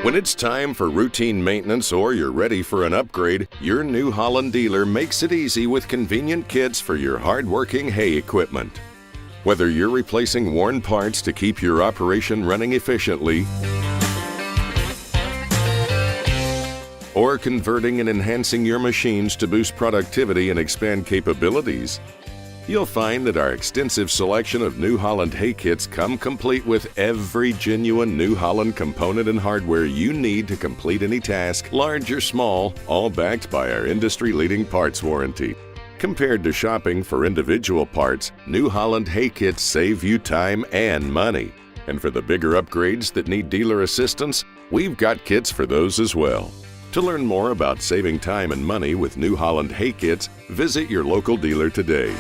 When it's time for routine maintenance or you're ready for an upgrade, your New Holland dealer makes it easy with convenient kits for your hard-working hay equipment. Whether you're replacing worn parts to keep your operation running efficiently, or converting and enhancing your machines to boost productivity and expand capabilities, you'll find that our extensive selection of New Holland hay kits come complete with every genuine New Holland component and hardware you need to complete any task, large or small, all backed by our industry-leading parts warranty. Compared to shopping for individual parts, New Holland hay kits save you time and money. And for the bigger upgrades that need dealer assistance, we've got kits for those as well. To learn more about saving time and money with New Holland hay kits, visit your local dealer today.